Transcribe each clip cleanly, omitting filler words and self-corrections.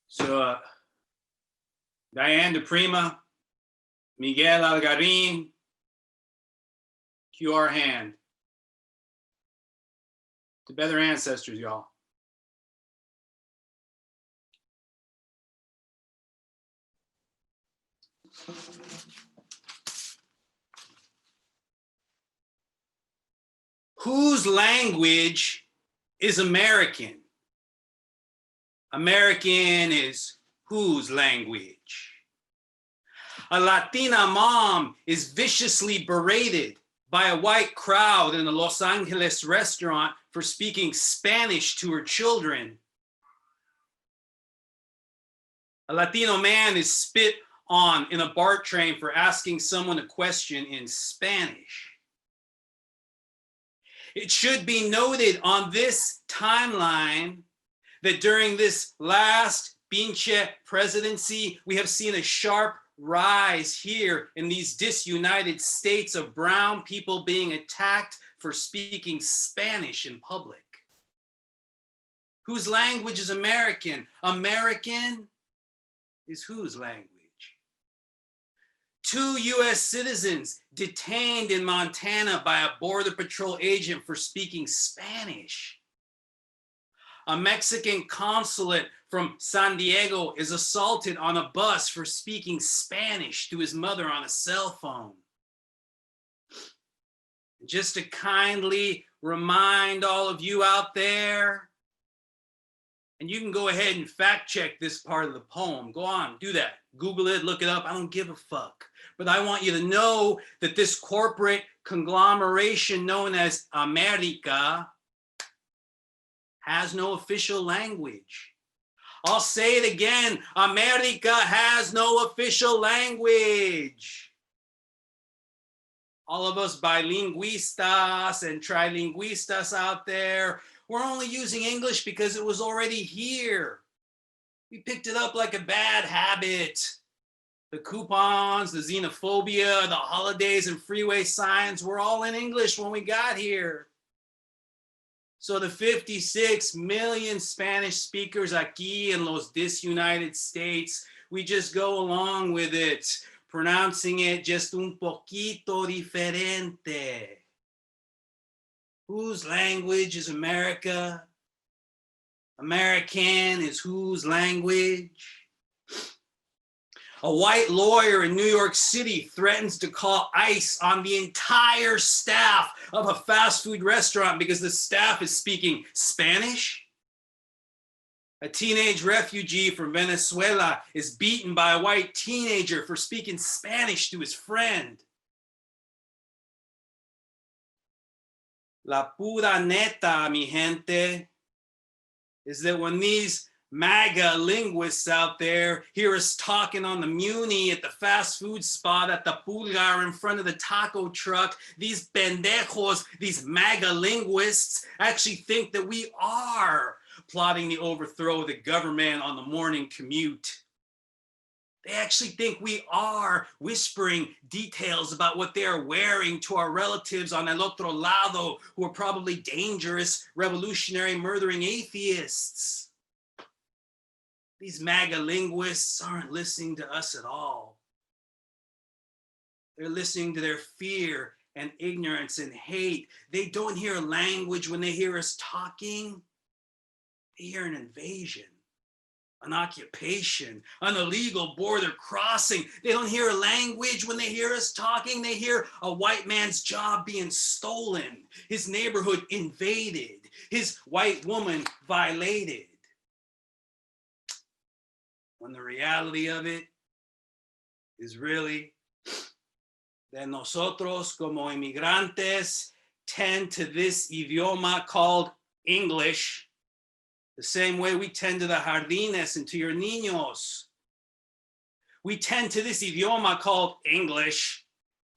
So, Diane de Prima, Miguel Algarin, QR hand. To better ancestors, y'all. Whose language is American? American is whose language? A Latina mom is viciously berated by a white crowd in a Los Angeles restaurant for speaking Spanish to her children. A Latino man is spit on in a BART train for asking someone a question in Spanish. It should be noted on this timeline that during this last pinche presidency, we have seen a sharp rise here in these disunited states of brown people being attacked for speaking Spanish in public. Whose language is American? American is whose language? 2 US citizens detained in Montana by a Border Patrol agent for speaking Spanish. A Mexican consulate from San Diego is assaulted on a bus for speaking Spanish to his mother on a cell phone. Just to kindly remind all of you out there, and you can go ahead and fact check this part of the poem. Go on, do that. Google it, look it up. I don't give a fuck. But I want you to know that this corporate conglomeration known as America has no official language. I'll say it again. America has no official language. All of us bilinguistas and trilinguistas out there, we're only using English because it was already here. We picked it up like a bad habit. The coupons, the xenophobia, the holidays and freeway signs were all in English when we got here. So the 56 million Spanish speakers aquí in los disunited states, we just go along with it, pronouncing it just un poquito diferente. Whose language is America? American is whose language? A white lawyer in New York City threatens to call ICE on the entire staff of a fast food restaurant because the staff is speaking Spanish. A teenage refugee from Venezuela is beaten by a white teenager for speaking Spanish to his friend. La pura neta, mi gente, is that when these MAGA linguists out there hear us talking on the Muni at the fast food spot at the Pulgar in front of the taco truck, these pendejos, these MAGA linguists actually think that we are plotting to overthrow the government on the morning commute. They actually think we are whispering details about what they are wearing to our relatives on el otro lado, who are probably dangerous, revolutionary, murdering atheists. These MAGA linguists aren't listening to us at all. They're listening to their fear and ignorance and hate. They don't hear language when they hear us talking. They hear an invasion, an occupation, an illegal border crossing. They don't hear language when they hear us talking. They hear a white man's job being stolen, his neighborhood invaded, his white woman violated. When the reality of it is really that nosotros como inmigrantes tend to this idioma called English the same way we tend to the jardines and to your niños. We tend to this idioma called English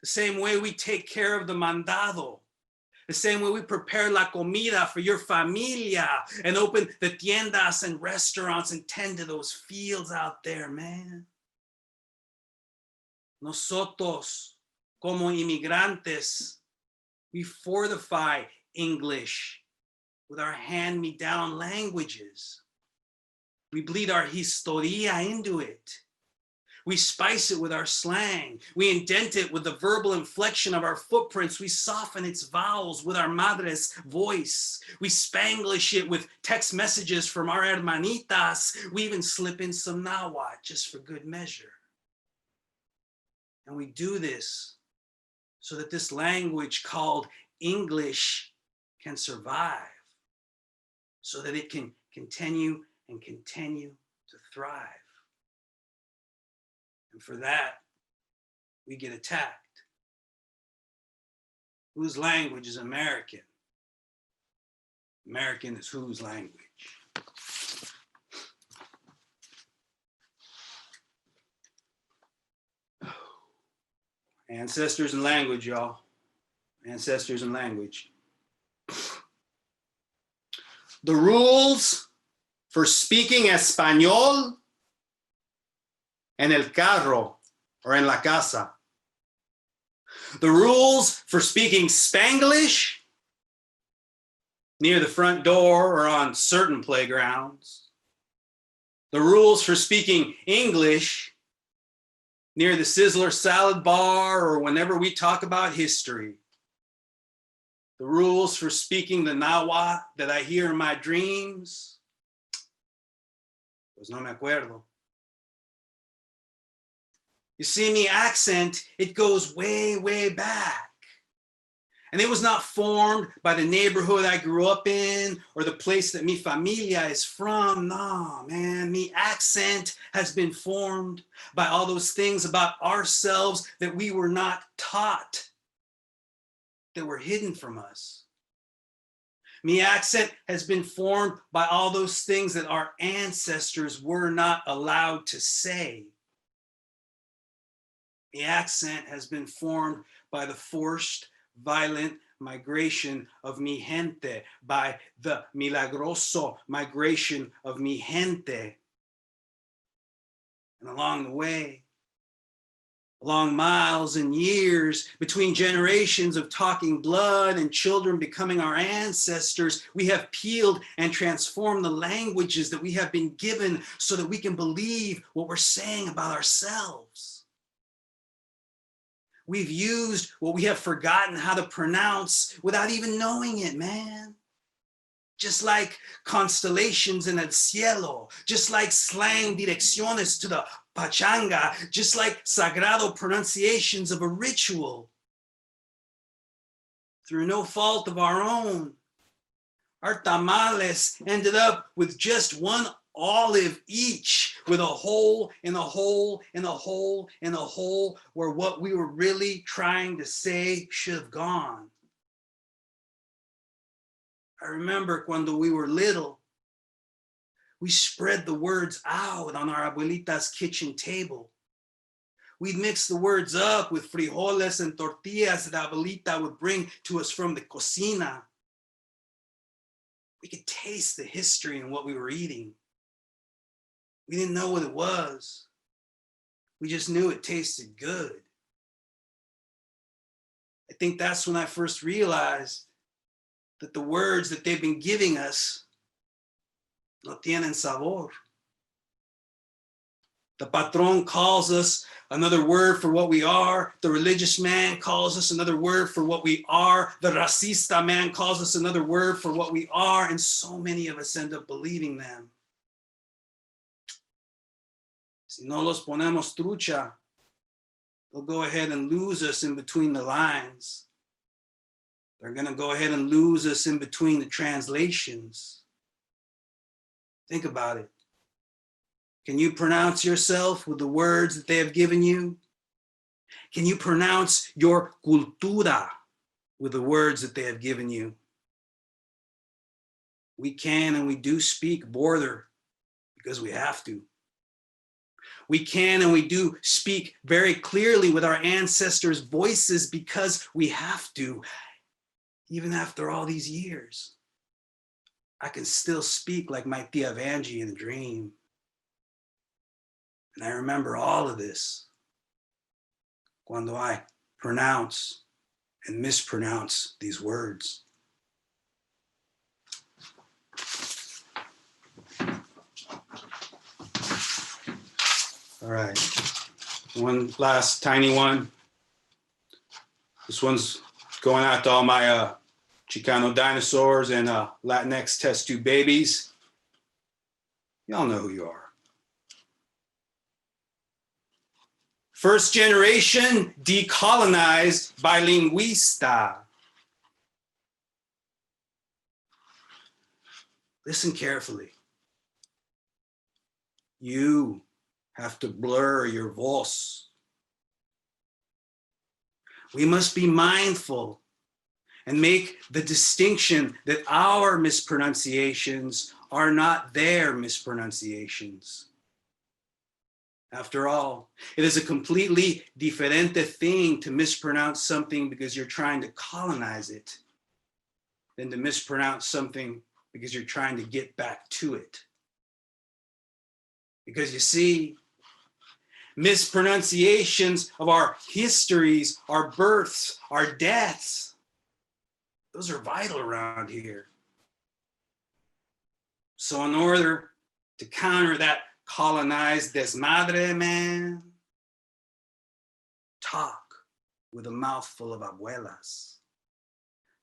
the same way we take care of the mandado, the same way we prepare la comida for your familia and open the tiendas and restaurants and tend to those fields out there, man. Nosotros, como inmigrantes, we fortify English with our hand-me-down languages. We bleed our historia into it. We spice it with our slang. We indent it with the verbal inflection of our footprints. We soften its vowels with our madre's voice. We Spanglish it with text messages from our hermanitas. We even slip in some Nahuatl just for good measure. And we do this so that this language called English can survive, so that it can continue and continue to thrive. And for that, we get attacked. Whose language is American? American is whose language? Ancestors and language, y'all. Ancestors and language. The rules for speaking español en el carro or en la casa. The rules for speaking Spanglish near the front door or on certain playgrounds. The rules for speaking English near the Sizzler salad bar or whenever we talk about history. The rules for speaking the Nahuatl that I hear in my dreams. Pues no me acuerdo. You see, me accent, it goes way, way back. And it was not formed by the neighborhood I grew up in or the place that mi familia is from. No, man, me accent has been formed by all those things about ourselves that we were not taught, that were hidden from us. Me accent has been formed by all those things that our ancestors were not allowed to say. The accent has been formed by the forced, violent migration of mi gente, by the milagroso migration of mi gente. And along the way, along miles and years, between generations of talking blood and children becoming our ancestors, we have peeled and transformed the languages that we have been given so that we can believe what we're saying about ourselves. We've used what we have forgotten how to pronounce without even knowing it, man. Just like constellations in el cielo, just like slang direcciones to the pachanga, just like sagrado pronunciations of a ritual. Through no fault of our own, our tamales ended up with just one olive each, with a hole in a hole in a hole in a hole where what we were really trying to say should have gone. I remember cuando we were little, we spread the words out on our abuelita's kitchen table. We'd mix the words up with frijoles and tortillas that abuelita would bring to us from the cocina. We could taste the history in what we were eating. We didn't know what it was. We just knew it tasted good. I think that's when I first realized that the words that they've been giving us no tienen sabor. The patron calls us another word for what we are. The religious man calls us another word for what we are. The racista man calls us another word for what we are. And so many of us end up believing them. Si no los ponemos trucha, they'll go ahead and lose us in between the lines. They're going to go ahead and lose us in between the translations. Think about it. Can you pronounce yourself with the words that they have given you? Can you pronounce your cultura with the words that they have given you? We can and we do speak border because we have to. We can and we do speak very clearly with our ancestors' voices because we have to. Even after all these years, I can still speak like my tia Vanjie in a dream. And I remember all of this cuando I pronounce and mispronounce these words. All right. One last tiny one. This one's going out to all my Chicano dinosaurs and Latinx test tube babies. Y'all know who you are. First generation decolonized bilinguista. Listen carefully. You have to blur your voz. We must be mindful and make the distinction that our mispronunciations are not their mispronunciations. After all, it is a completely diferente thing to mispronounce something because you're trying to colonize it than to mispronounce something because you're trying to get back to it. Because you see, mispronunciations of our histories, our births, our deaths, those are vital around here. So in order to counter that colonized desmadre, man, talk with a mouthful of abuelas.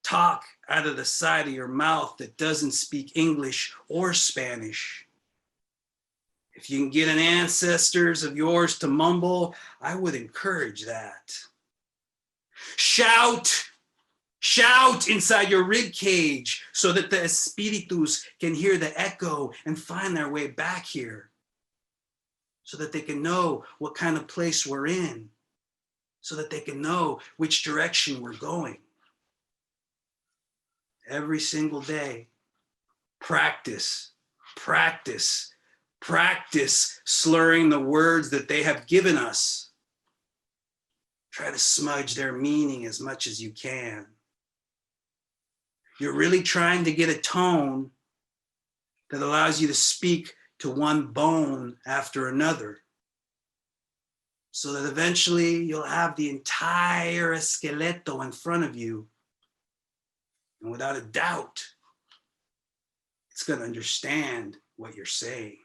Talk out of the side of your mouth that doesn't speak English or Spanish. If you can get an ancestors of yours to mumble, I would encourage that. Shout, shout inside your rib cage so that the espíritus can hear the echo and find their way back here. So that they can know what kind of place we're in. So that they can know which direction we're going. Every single day, practice, practice, practice slurring the words that they have given us. Try to smudge their meaning as much as you can. You're really trying to get a tone that allows you to speak to one bone after another, so that eventually you'll have the entire esqueleto in front of you. And without a doubt, it's going to understand what you're saying.